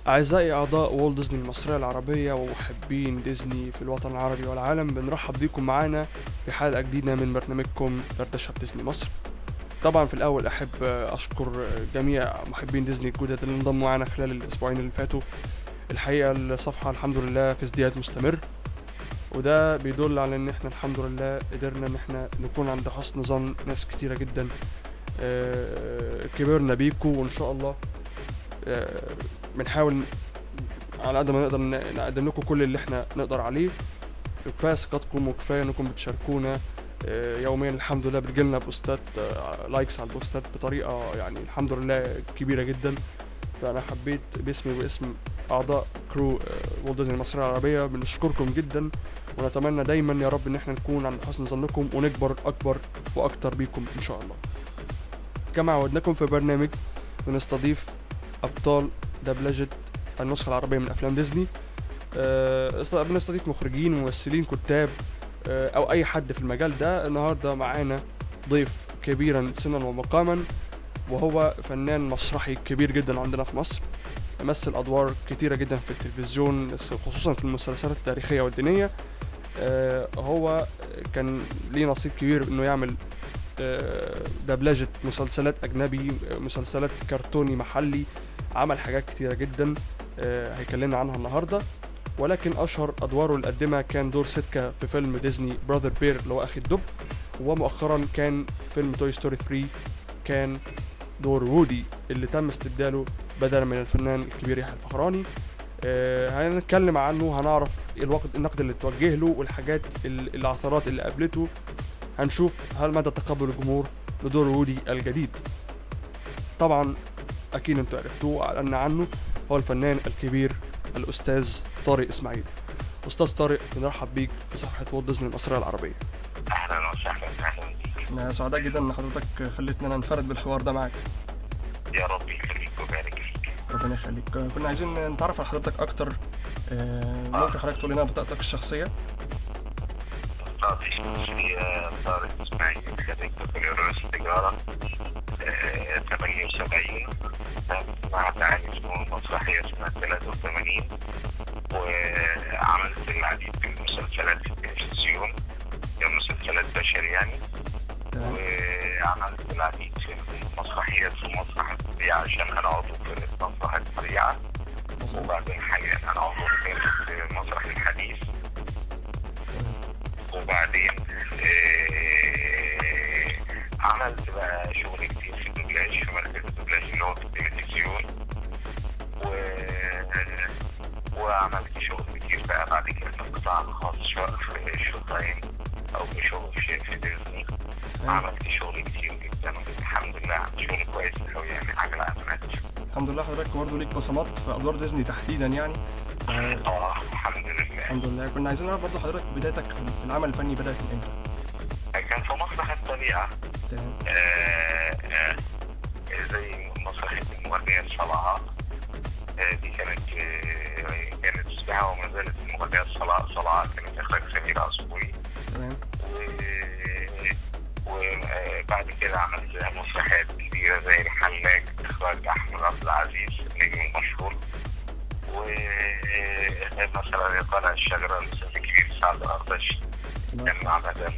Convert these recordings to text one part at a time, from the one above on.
أعزائي أعضاء والت ديزني المصرية العربية ومحبين ديزني في الوطن العربي والعالم، بنرحب بيكم معانا في حلقة جديدة من برنامجكم دردشة ديزني مصر. طبعا في الأول أحب أشكر جميع محبين ديزني الجدد اللي انضموا معانا خلال الأسبوعين اللي فاتوا. الحقيقة الصفحة الحمد لله في ازدياد مستمر، وده بيدل على ان احنا الحمد لله قدرنا ان احنا نكون عند حسن ظن ناس كتيرة جدا. كبرنا بيكو، وان شاء الله بنحاول على قد ما نقدر نقدم لكم كل اللي احنا نقدر عليه. كفايه ثقتكم وكفايه انكم بتشاركونا يوميا. الحمد لله بتجيلنا بوستات لايكس على البوستات بطريقه يعني الحمد لله كبيره جدا. فانا حبيت باسمي واسم اعضاء كرو والت ديزني المصريه العربيه بنشكركم جدا، ونتمنى دايما يا رب ان احنا نكون عند حسن ظنكم ونكبر اكبر واكتر بيكم ان شاء الله. كما عودناكم في برنامج بنستضيف ابطال دبلجة النسخة العربية من افلام ديزني. بنستضيف مخرجين وممثلين كتاب او اي حد في المجال ده. النهاردة معانا ضيف كبيرا سنا ومقاما، وهو فنان مسرحي كبير جدا عندنا في مصر، مثل ادوار كتيرة جدا في التلفزيون خصوصا في المسلسلات التاريخية والدينية. هو كان ليه نصيب كبير انه يعمل دبلجة مسلسلات اجنبي، مسلسلات كرتوني محلي، عمل حاجات كتيرة جدا هيكلمنا عنها النهاردة. ولكن اشهر ادواره اللي قدمها كان دور سيتكا في فيلم ديزني براذر بير اللي هو اخي الدب، ومؤخرا كان فيلم توي ستوري 3 كان دور وودي اللي تم استبداله بدلا من الفنان الكبير يحيى الفخراني. هنتكلم عنه، هنعرف النقد اللي توجه له والحاجات العثرات اللي قابلته. هنشوف هل مدى تقبل الجمهور لدور وودي الجديد. طبعا اكيد انتوا عرفتوه وأعلنا عنه، هو الفنان الكبير الاستاذ طارق اسماعيل. استاذ طارق، بنرحب بيك في صفحه والت ديزني المصريه العربيه. اهلا وسهلا، اهلا بيك. انا سعداء جدا ان حضرتك خليتنا ننفرد بالحوار ده معاك. يا رب يخليك ويبارك فيك. ربنا يخليك. كنا عايزين نتعرف على حضرتك اكتر. ممكن حضرتك تقول لنا بطاقتك الشخصيه؟ بطاقتي الشخصيه طارق اسماعيل، خريج بكالوريوس تجاره 78، مع تعليم فنون مسرحيه سنه 83، وعملت العديد من المسلسلات في التلفزيون، مسلسلات بشري يعني. وعملت العديد في المسرحيات في مسرح الطبيعة عشان أنا عضو في مسرح الطبيعة، وبعدين حاليا أنا عضو في مسرح الحديث. وبعدين عملت بقى شغل كتير في الدوبلاج، في مركز الدوبلاج اللي هو في التلفزيون، وعملت شغل كتير بقى بعد كده في القطاع الخاص في شو تايم أو شغل في ديزني. عملت شغل كتير جدا الحمد لله، عملت شغل كويس قوي يعني، حاجة العملات. الحمد لله. حضرتك برضه ليك بصمات في ادوار ديزني تحديدا يعني. الحمد لله. الحمد لله. كنا عايزين نعرف برضه حضرتك بدايتك في العمل الفني بدأت من امتى؟ كان في مسرح الطبيعة. تمام. زي مسرحية المغنية الصلاة، دي كانت اسمها وما زالت المغنية الصلاة، كانت إخراج سمير عصفوري. تمام. وبعد كده عملت مسرحيات كبيرة زي الحلاج، إخراج أحمد عبد العزيز النجم المشهور. ومثلا طالع الشجرة الأستاذ الكبير سعد الأردش، كان مع مدام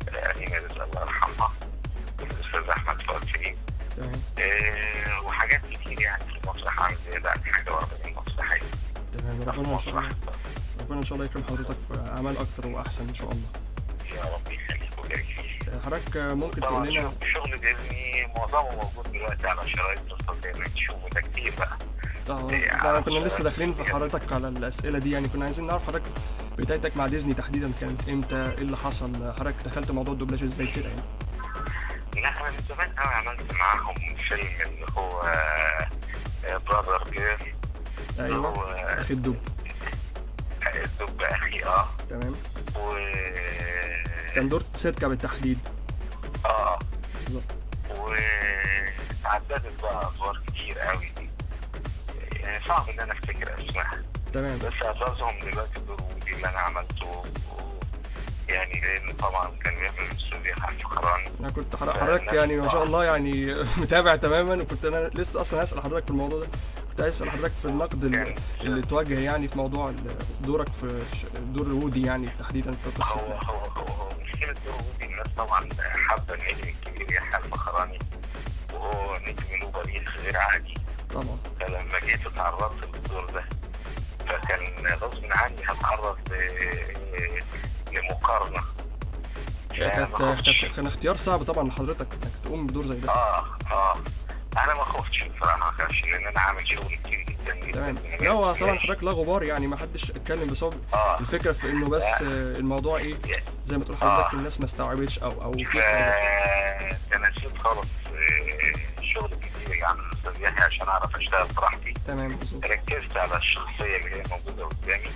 أمينة رزق الله يرحمها، والأستاذ أحمد فؤاد فهيم. وحاجات كتير يعني في المسرح، عامل زيادة عن حاجة 40 مسرحية. تمام. ربنا إن شاء الله يكرم حضرتك في أعمال أكتر وأحسن إن شاء الله. يا رب يخليك ويبارك فيك. حضرتك ممكن تقول لنا شغل ديزني معظمه موجود دلوقتي على شرايط، تستطيع انك تشوفه، ده كتير بقى. كنا لسه داخلين في حضرتك على الأسئلة دي يعني. كنا عايزين نعرف حضرتك بدايتك مع ديزني تحديدا كانت امتى؟ ايه اللي حصل؟ حضرتك دخلت موضوع الدوبلاج ازاي كده يعني؟ لا انا من زمان قوي عملت معاهم فيلم اللي هو براذر بير. ايوه، اخي الدب. الدب اخي. تمام. كان دور سيتكا بالتحديد. بالظبط. وعددت بقى ادوار كتير قوي دي، يعني صعب ان انا افتكر اسمائها. تمام. بس ابرزهم دلوقتي دور وودي اللي انا عملته، يعني لان طبعا كان بيعمل الاستاذ يحيى الفخراني. انا كنت حضرتك يعني ما شاء الله يعني متابع تماما، وكنت انا لسه اصلا هسأل حضرتك في الموضوع ده. كنت عايز اسال حضرتك في النقد اللي تواجه يعني في موضوع دورك في دور وودي يعني تحديدا في قصه. هو مشكله دور وودي، الناس طبعا حابه النجم الكبير يحيى الفخراني، وهو نجم له تاريخ غير عادي طبعا. فلما جيت اتعرضت للدور ده فكان غصب عني هتعرض لمقارنه. كان اختيار صعب طبعا لحضرتك انك تقوم بدور زي ده. انا ما خفتش بصراحه، ما خافش لان انا عامل شغل كتير جدا. تمام. لا هو طبعا حضرتك لا غبار يعني، ما حدش اتكلم بسبب الفكره في انه بس الموضوع ايه زي ما تقول حضرتك الناس ما استوعبتش او في حاجه. انا نسيت خالص الشغل الكتير اللي عامله الاستاذ يحيى عشان اعرف اشتغل براحتي. تمام بالظبط. ركزت على الشخصيه اللي هي موجوده قدامي،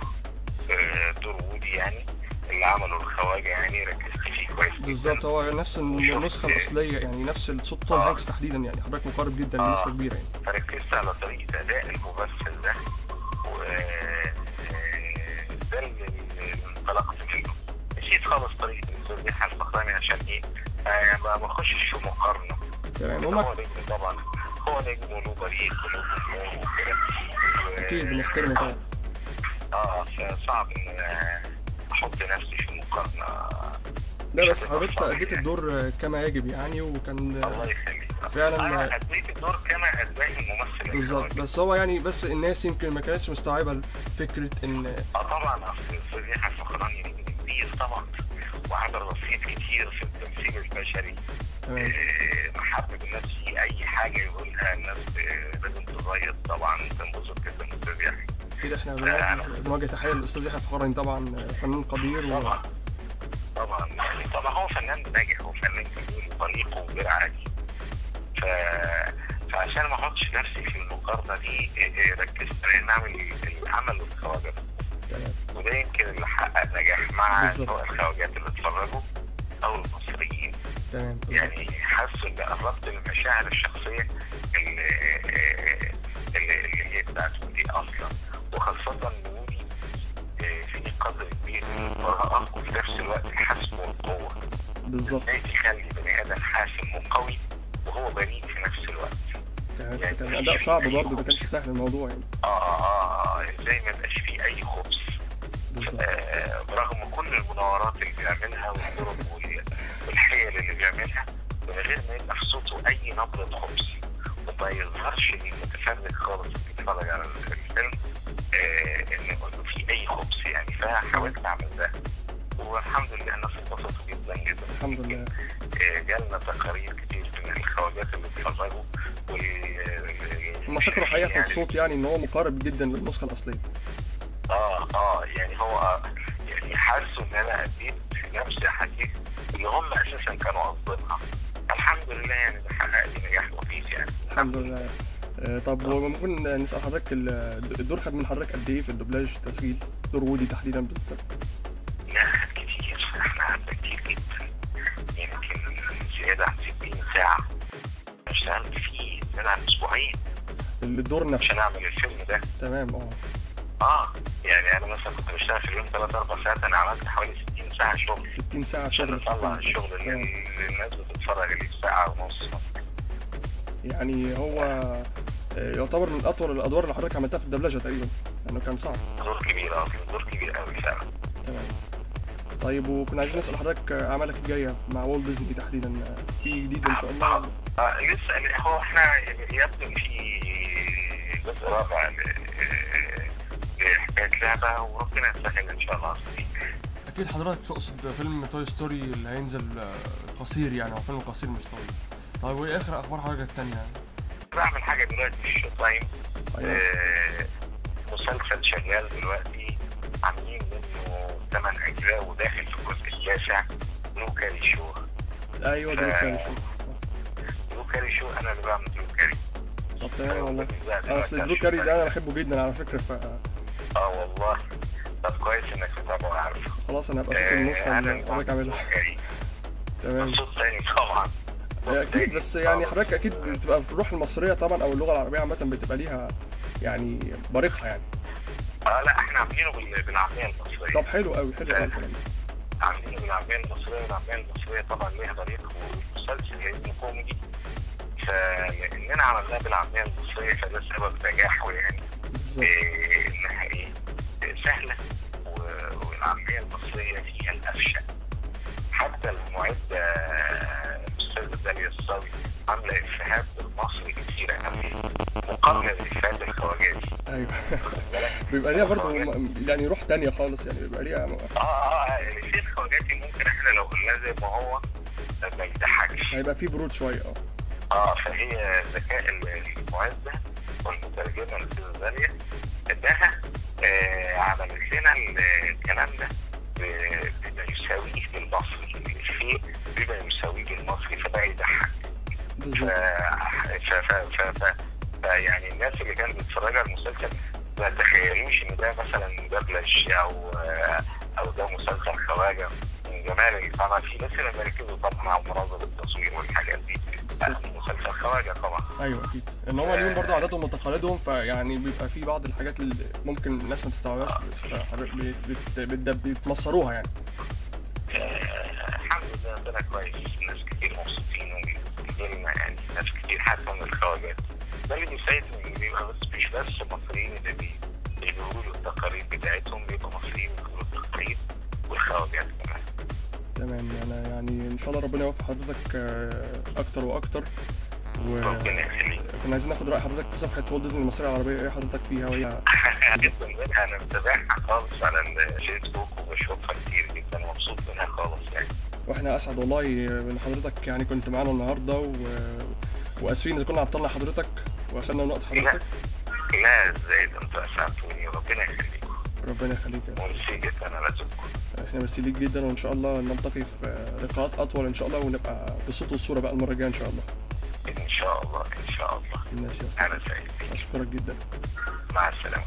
دور وودي يعني اللي عمله الخواجه، يعني ركزت فيه كويس بالظبط. هو نفس النسخه الاصليه يعني، نفس الصوت توم هانكس تحديدا يعني، حضرتك مقارب جدا بنسبه كبيره يعني. فركزت على طريقه اداء الممثل ده ده اللي انطلقت منه. نسيت خالص طريقه الاستاذ يحيى الفخراني عشان ايه ما اخشش في مقارنه. تمام. هو نجم طبعا، هو نجم وله بريق وله جمهور وكده، اكيد بنحترمه طبعا. فصعب ان احط نفسي في مقارنه. لا بس حضرتك اديت الدور كما يجب يعني، وكان الله يخليك فعلا انا اديت الدور كما اداه الممثل بالظبط. بس هو يعني بس الناس يمكن ما كانتش مستوعبه فكره ان طبعا اصل الاستاذ يحيى الفخراني نجم كبير طبعا، وعمل رصيد كتير في التمثيل البشري. محبب الناس في اي حاجه يقولها الناس لازم تغير طبعا، تنبسط جدا الاستاذ يحيى. كده احنا بنواجه تحيه للاستاذ يحيى الفخراني طبعا، فنان قدير طبعا يعني طبعا هو فنان ناجح وفنان كبير وطريقه غير عادي. فعشان ما احطش نفسي في المقارنه دي ركزت ان اعمل العمل الخواجه، وده يمكن اللي حقق نجاح مع سواء الخواجات اللي اتفرجوا او المصريين. تمام. يعني حاسس ان قربت المشاعر الشخصيه اللي هي بتاعت ودي اصلا، وخاصه ان ودي في قدر كبير براءه وفي نفس الوقت الحسم والقوه. بالظبط. يخلي بني ادم حاسم وقوي وهو بريء في نفس الوقت. كان اداء صعب برضه، ما كانش سهل الموضوع يعني. زي ما يبقاش فيه اي خبث. بالظبط. برغم كل المناورات اللي بيعملها والطرق والحيل اللي بيعملها، من غير ما يبقى في صوته اي نبره خبث، وما يظهرش للمتفرج خالص اللي بيتفرج على الفيلم ان في اي خبث يعني. فحاولت اعمل ده والحمد لله الناس اتبسطوا جدا جدا. الحمد لله. جالنا تقارير كتير من الخواجات اللي اتفرجوا هم شكروا حقيقة في الصوت يعني ان هو مقارب جدا للنسخة الاصلية. يعني هو يعني حاسوا ان انا اديت نفس احاسيس اللي هم اساسا كانوا قصدينها. الحمد لله يعني ده حقق لي نجاح لطيف يعني. الحمد لله. طب ممكن نسأل حضرتك الدور خد من حضرتك قد ايه في الدوبلاج تسجيل دور وودي تحديدا بالذات؟ لا خد كتير، احنا قعدنا كتير جدا، يمكن زيادة عن 60 ساعة. اشتغلت فيه زيادة عن اسبوعين الدور نفسه عشان اعمل الفيلم ده. تمام. يعني انا مثلا كنت بشتغل في اليوم 3-4 ساعات، انا عملت حوالي 60 ساعة شغل. 60 ساعة شغل عشان اطلع الشغل اللي الناس بتتفرج عليه ساعة ونص. يعني هو يعتبر من اطول الادوار اللي حضرتك عملتها في الدبلجة تقريبا، لانه كان صعب. دور كبير دور كبير قوي فعلا. تمام. طيب وكنا عايزين نسأل حضرتك اعمالك الجاية مع والت ديزني تحديدا، في جديد ان شاء الله؟ لسه هو احنا يبدو ان في جزء رابع لحكاية لعبة، وربنا يسهل ان شاء الله. اكيد حضرتك تقصد فيلم توي ستوري اللي هينزل قصير يعني، او فيلم قصير مش طويل. طيب وايه اخر اخبار حضرتك التانية يعني؟ بعمل حاجة دلوقتي في الشو تايم. مسلسل شغال دلوقتي، عاملين منه 8 أجزاء وداخل في الجزء التاسع. درو كاري شو. ايوه درو كاري شو. درو كاري شو انا اللي بعمل درو كاري. طب تمام والله. اصل درو كاري ده انا بحبه جدا على فكرة والله. طب كويس انك تتابعه وعارفه. خلاص انا هبقى اشوف النسخة اللي حضرتك عاملها. تمام. صوت تاني طبعا. اكيد، بس يعني حضرتك اكيد بتبقى في الروح المصريه طبعا، او اللغه العربيه عامه بتبقى ليها يعني بريقها يعني. لا احنا عاملينه بالعاميه المصريه. طب حلو قوي الكلام ده. عاملينه بالعاميه المصريه، والعاميه المصريه طبعا ليها بريق، والمسلسل اسمه كوميدي. لاننا عملناها بالعاميه المصريه فده سبب نجاحه يعني. انها ايه سهله والعاميه المصريه فيها الافشع. حتى المعده الاستاذه داليا الصاوي عامله افيهات بالمصري كتيره قوي مقابله للافيهات الخواجاتي. ايوه بيبقى ليها برضه يعني روح تانية خالص يعني بيبقى ليها الافيه الخواجاتي ممكن احنا لو قلناه زي ما هو ما يضحكش، هيبقى فيه برود شويه. فهي ذكاء المعده والمترجمه الاستاذه داليا انها عملت لنا الكلام ده بما يساويه بالمصري، الافيه بما يساويه بالمصري فبقى يضحك. يعني الناس اللي كانت بتتفرج على المسلسل ما تخيلوش ان ده مثلا مدبلج او ده مسلسل خواجه من جمال الفن. في ناس اللي ركزوا طبعا على مناظر التصوير والحاجات دي، مسلسل خواجه طبعا. ايوه اكيد ان هم ليهم برضه عاداتهم وتقاليدهم، فيعني بيبقى في بعض الحاجات اللي ممكن الناس ما تستوعبهاش بتمصروها يعني. الحمد لله ربنا كويس، ناس كتير مبسوطين وبيجيلنا يعني ناس كتير حتى من الخواجات. ده اللي بيساعدني ان بيبقى مش بس مصريين اللي بيقولوا التقاليد بتاعتهم، بيبقى مصريين بيقولوا التقاليد والخواجات كمان. تمام. انا يعني ان شاء الله ربنا يوفق حضرتك اكتر واكتر. ربنا يخليك. كنا عايزين ناخد راي حضرتك في صفحه والت ديزني المصريه العربيه، ايه حضرتك فيها وهي جدا منها. انا متابعها خالص على الفيسبوك وبشوفها كتير جدا ومبسوط منها خالص يعني. واحنا اسعد والله من حضرتك يعني كنت معانا النهارده واسفين اذا كنا عطلنا حضرتك واخدنا من وقت حضرتك. لا ازاي ده انتوا اسعدتوني وربنا يخليكم. ربنا يخليك يا ميرسي جدا على ذوقكم. احنا ميرسي ليك جدا، وان شاء الله نلتقي في لقاءات اطول ان شاء الله، ونبقى بالصوت والصوره بقى المره الجايه ان شاء الله. ان شاء الله ان شاء الله. ماشي يا استاذ. انا سعيد. اشكرك جدا. مع السلامه.